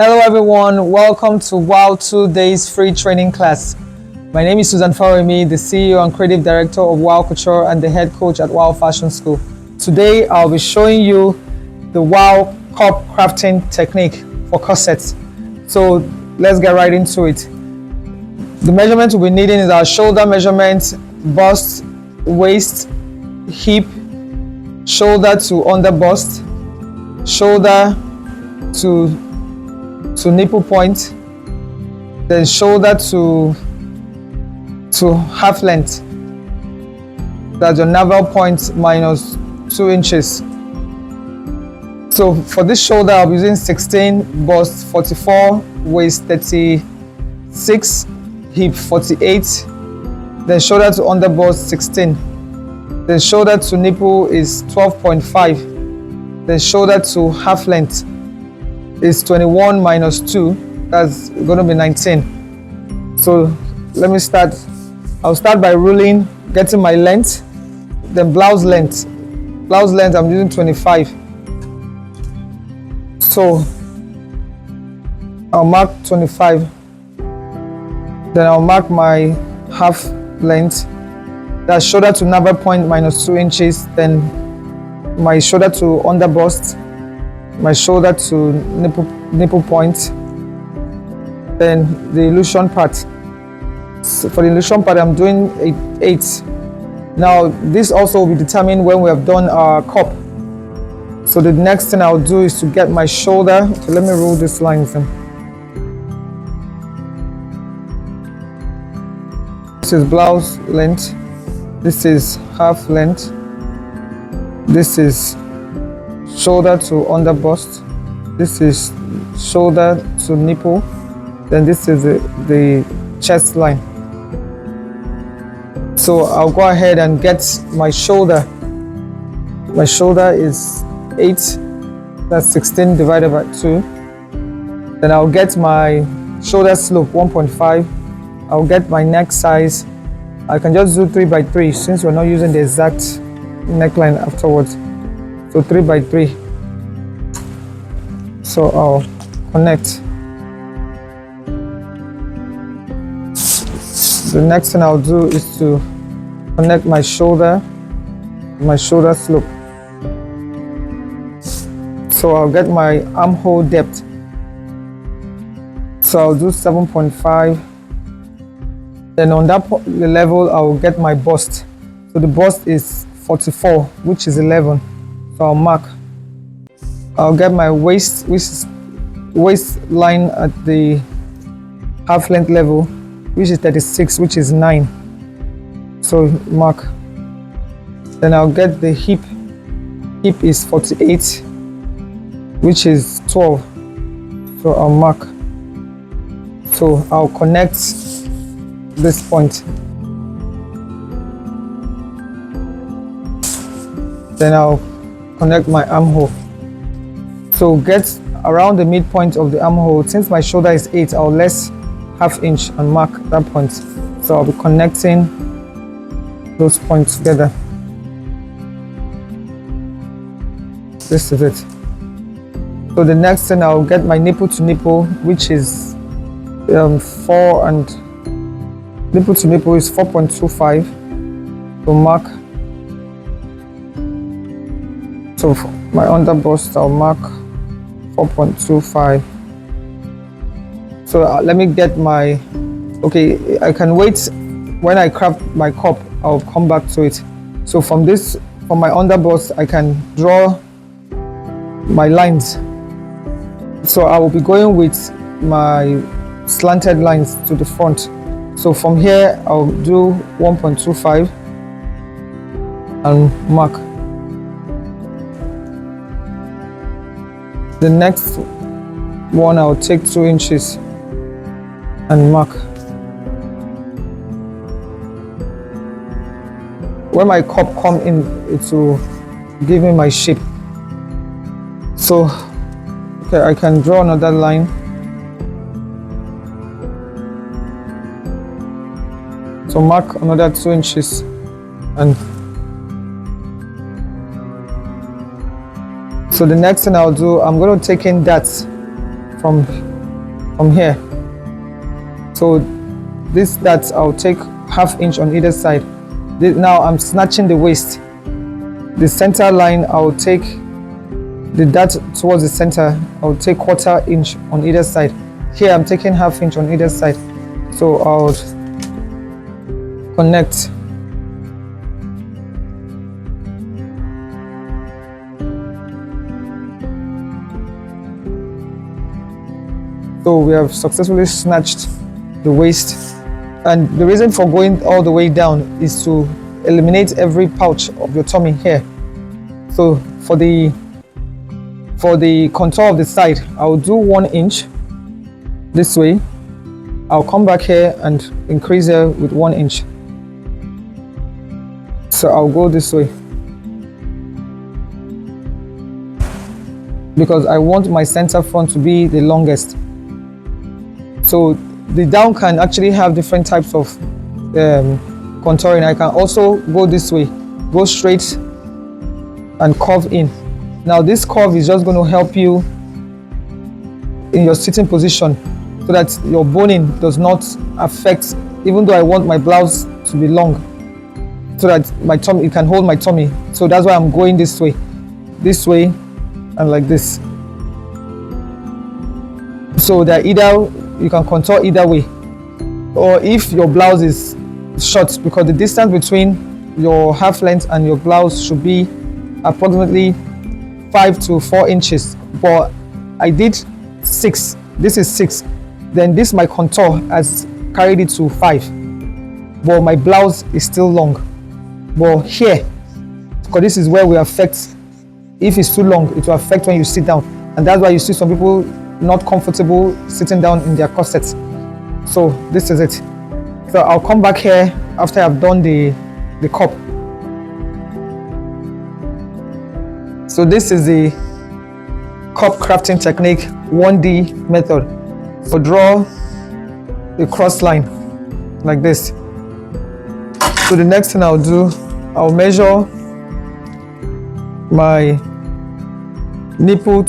Hello everyone, welcome to WOW 2 Days Free Training Class. My name is Susan Faroimi, the CEO and Creative Director of WOW Couture and the Head Coach at WOW Fashion School. Today I'll be showing you the WOW cup crafting technique for corsets. So let's get right into it. The measurement we'll be needing is our shoulder measurement, bust, waist, hip, shoulder to under bust, shoulder to nipple point, then shoulder to half length. That's your navel point minus 2 inches. So for this shoulder, I'll be using 16, bust 44, waist 36, hip 48, then shoulder to under bust 16, then shoulder to nipple is 12.5, then shoulder to half length is 21 minus 2, that's going to be 19. So let me start. I'll start by ruling, getting my length, then blouse length. Blouse length, I'm using 25. So I'll mark 25. Then I'll mark my half length. That's shoulder to navel point minus 2 inches. Then my shoulder to under bust, my shoulder to nipple point, then the illusion part. So for the illusion part, I'm doing 8. Now this also will be determined when we have done our cup. So the next thing I'll do is to get my shoulder. Okay, let me roll these lines in. This is blouse length, this is half length, this is shoulder to under bust, this is shoulder to nipple, then this is the chest line. So I'll go ahead and get my shoulder. My shoulder is 8, that's 16 divided by 2. Then I'll get my shoulder slope 1.5. I'll get my neck size. I can just do 3 by 3 since we're not using the exact neckline afterwards. So 3 by 3. So I'll connect. The next thing I'll do is to connect my shoulder slope. So I'll get my armhole depth. So I'll do 7.5. Then on that level, I'll get my bust. So the bust is 44, which is 11. So I'll mark. I'll get my waist line at the half length level, which is 36, which is 9. So mark. Then I'll get the hip. Hip is 48, which is 12. So I'll mark. So I'll connect this point. Then I'll connect my armhole. So get around the midpoint of the armhole. Since my shoulder is 8, I'll less half inch and mark that point. So I'll be connecting those points together. This is it. So the next thing, I'll get my nipple to nipple, which is 4 and nipple to nipple is 4.25. So mark. So for my under bust, I'll mark 4.25. So let me get my, okay, I can wait. When I craft my cup, I'll come back to it. So from my under bust, I can draw my lines. So I will be going with my slanted lines to the front. So from here, I'll do 1.25 and mark. The next one, I'll take 2 inches and mark. When my cup come in, it will give me my shape. So, okay, I can draw another line. So mark another 2 inches and so the next thing I'll do, I'm going to take in that from from here. So that I'll take ½ inch on either side. Now I'm snatching the waist. The center line, I'll take the dart towards the center. I'll take ½ inch on either side. Here I'm taking ½ inch on either side. So I'll connect. So we have successfully snatched the waist, and the reason for going all the way down is to eliminate every pouch of your tummy here. So for the contour of the side, I'll do 1 inch this way. I'll come back here and increase here with 1 inch. So I'll go this way because I want my center front to be the longest. So the down can actually have different types of contouring. I can also go this way, go straight and curve in. Now this curve is just going to help you in your sitting position so that your boning does not affect, even though I want my blouse to be long so that my tummy, it can hold my tummy. So that's why I'm going this way and like this. So that either you can contour either way, or if your blouse is short, because the distance between your half length and your blouse should be approximately 5 to 4 inches, but I did 6. This is 6. Then this my contour has carried it to 5, but my blouse is still long. But here, because this is where we affect, if it's too long, it will affect when you sit down, and that's why you see some people not comfortable sitting down in their corsets. So this is it. So I'll come back here after I've done the cup. So this is the cup crafting technique 1D method. So draw a cross line like this. So the next thing I'll do, I'll measure my nipple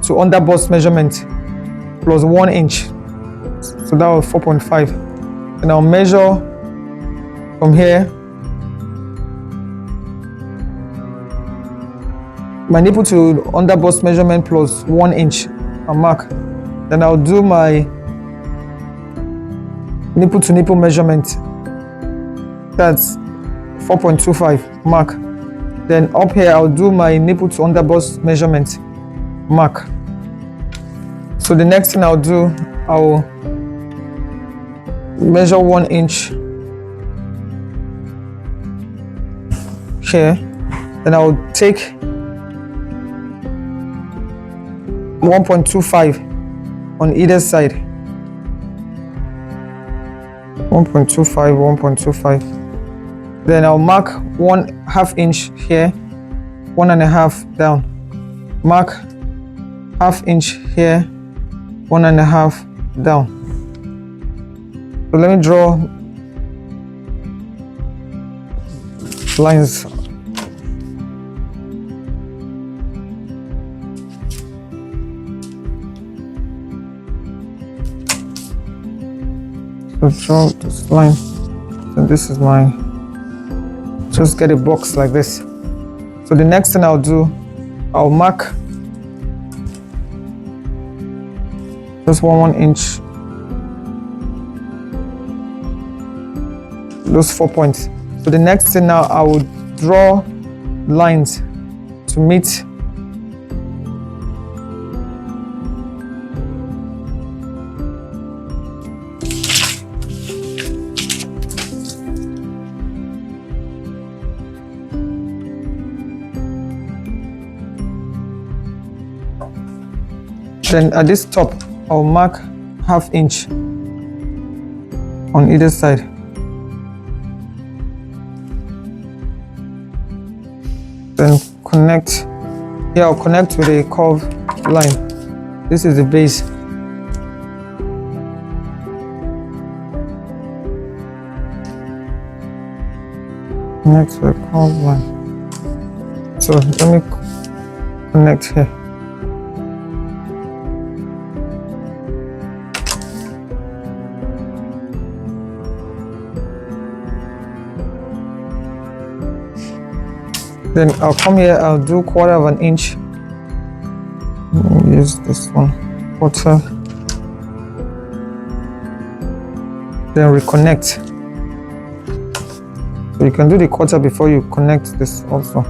to under bust measurement plus 1 inch. So that was 4.5. And I'll measure from here my nipple to under bust measurement plus 1 inch and mark. Then I'll do my nipple to nipple measurement. That's 4.25 mark. Then up here I'll do my nipple to under bust measurement mark. So the next thing I'll do, I'll measure 1 inch here. Then I'll take 1.25 on either side. 1.25. Then I'll mark 1/2 inch here, 1.5 down. Mark 1/2 inch here, 1.5 down. So let me draw lines. So draw this line. So this is my, just get a box like this. So the next thing I'll do, I'll mark just 1 inch, those 4 points. So the next thing now, I will draw lines to meet Then at this top, I'll mark 1/2 inch on either side. Then connect. Here I'll connect with a curved line. This is the base. Connect with a curved line. So let me connect here. Then I'll come here, I'll do 1/4 inch. Use this one, 1/4. Then reconnect. So you can do the 1/4 before you connect this also.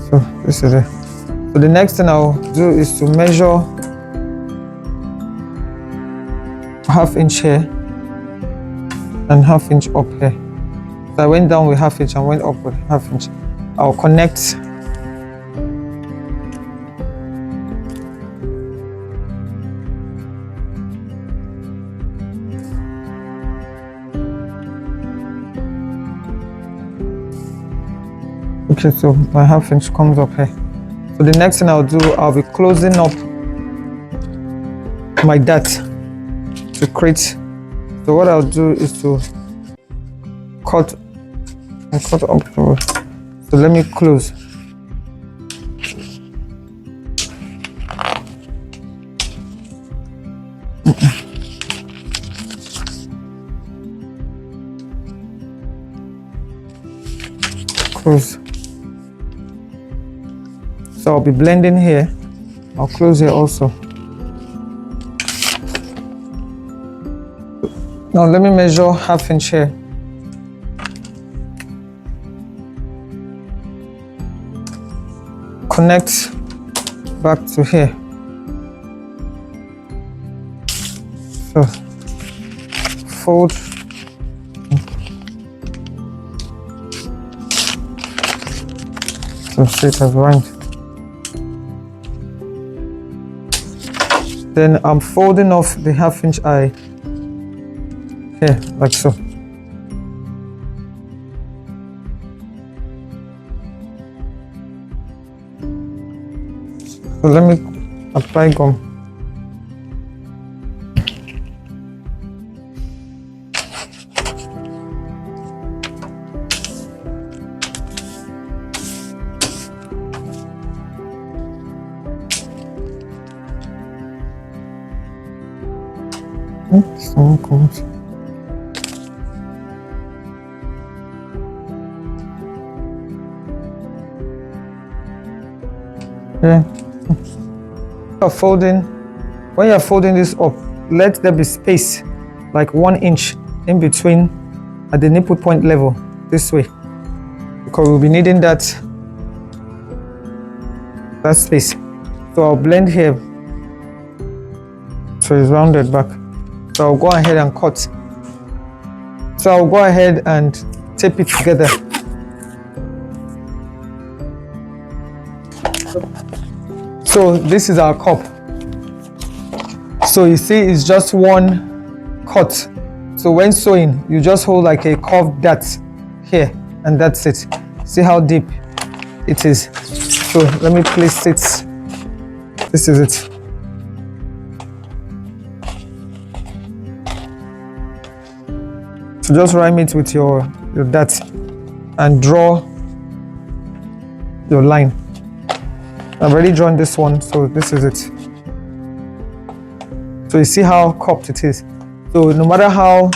So this is it. So the next thing I'll do is to measure 1/2 inch here and 1/2 inch up here. So I went down with 1/2 inch and went up with 1/2 inch. I'll connect. Okay, so my 1/2 inch comes up here. So the next thing I'll do, I'll be closing up my dart to create. So what I'll do is to cut up. So let me close. Close. So I'll be blending here. I'll close here also. Now let me measure 1/2 inch here. Connect back to here. So fold. So see it as right. Then I'm folding off the 1/2 inch eye here, like so. So let me apply gum. So good. Yeah. When you're folding this up, let there be space like 1 inch in between at the nipple point level this way, because we'll be needing that space. So I'll blend here so it's rounded back. So I'll go ahead and cut. So I'll go ahead and tape it together. So this is our cup. So you see it's just one cut. So when sewing, you just hold like a curved dart here and that's it. See how deep it is. So let me place it. This is it. So just rhyme it with your dart and draw your line. I've already drawn this one, so this is it. So you see how cupped it is. So no matter how,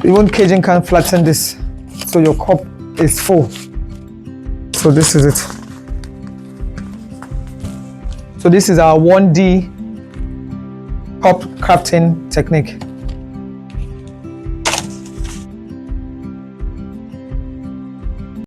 even caging can flatten this, so your cup is full. So this is it. So this is our 1D cup crafting technique.